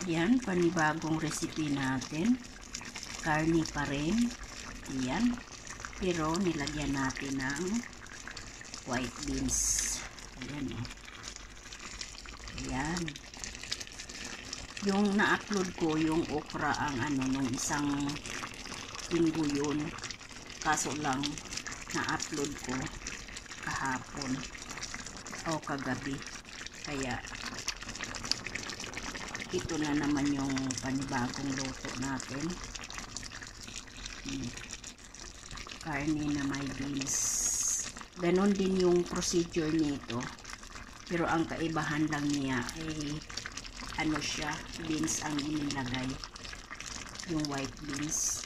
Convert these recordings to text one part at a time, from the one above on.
Yan, panibagong recipe natin. Karni pa rin. Yan. Pero nilagyan natin ng white beans. Ayan o. Ayan. Yung na-upload ko, yung okra ang nung isang linggo yun. Kaso lang, na-upload ko kahapon o kagabi. Kaya, ito na naman yung panibagong luto natin. Karne na may beans. Ganon din yung procedure nito. Pero ang kaibahan lang niya ay siya, beans ang inilagay. Yung white beans.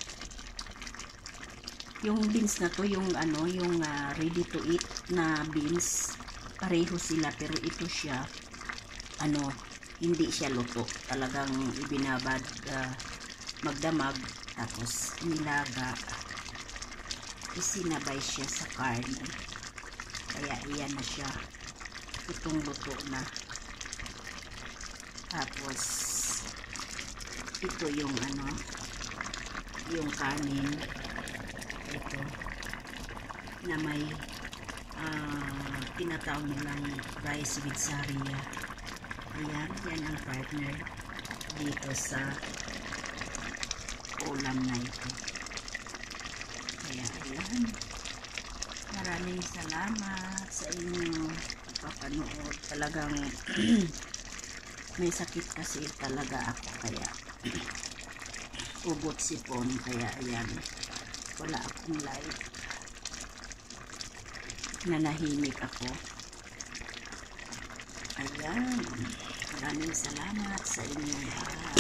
Yung beans na to, yung yung ready to eat na beans, pareho sila pero ito siya hindi siya luto. Talagang ibinabad, magdamag, tapos nilaga, isinabay siya sa karne. Kaya iyan na siya. Itong luto na. Tapos, ito yung yung kanin. Ito, na may tinatawag nilang rice with saria. Ayan, yan ang partner dito sa ulam na ito. Kaya ayan, maraming salamat sa inyong pagpapanood. Talagang may sakit kasi talaga ako, kaya ubot sipon, kaya ayan, wala akong live, nanahimik ako. Ayan, maraming salamat sa inyong lahat.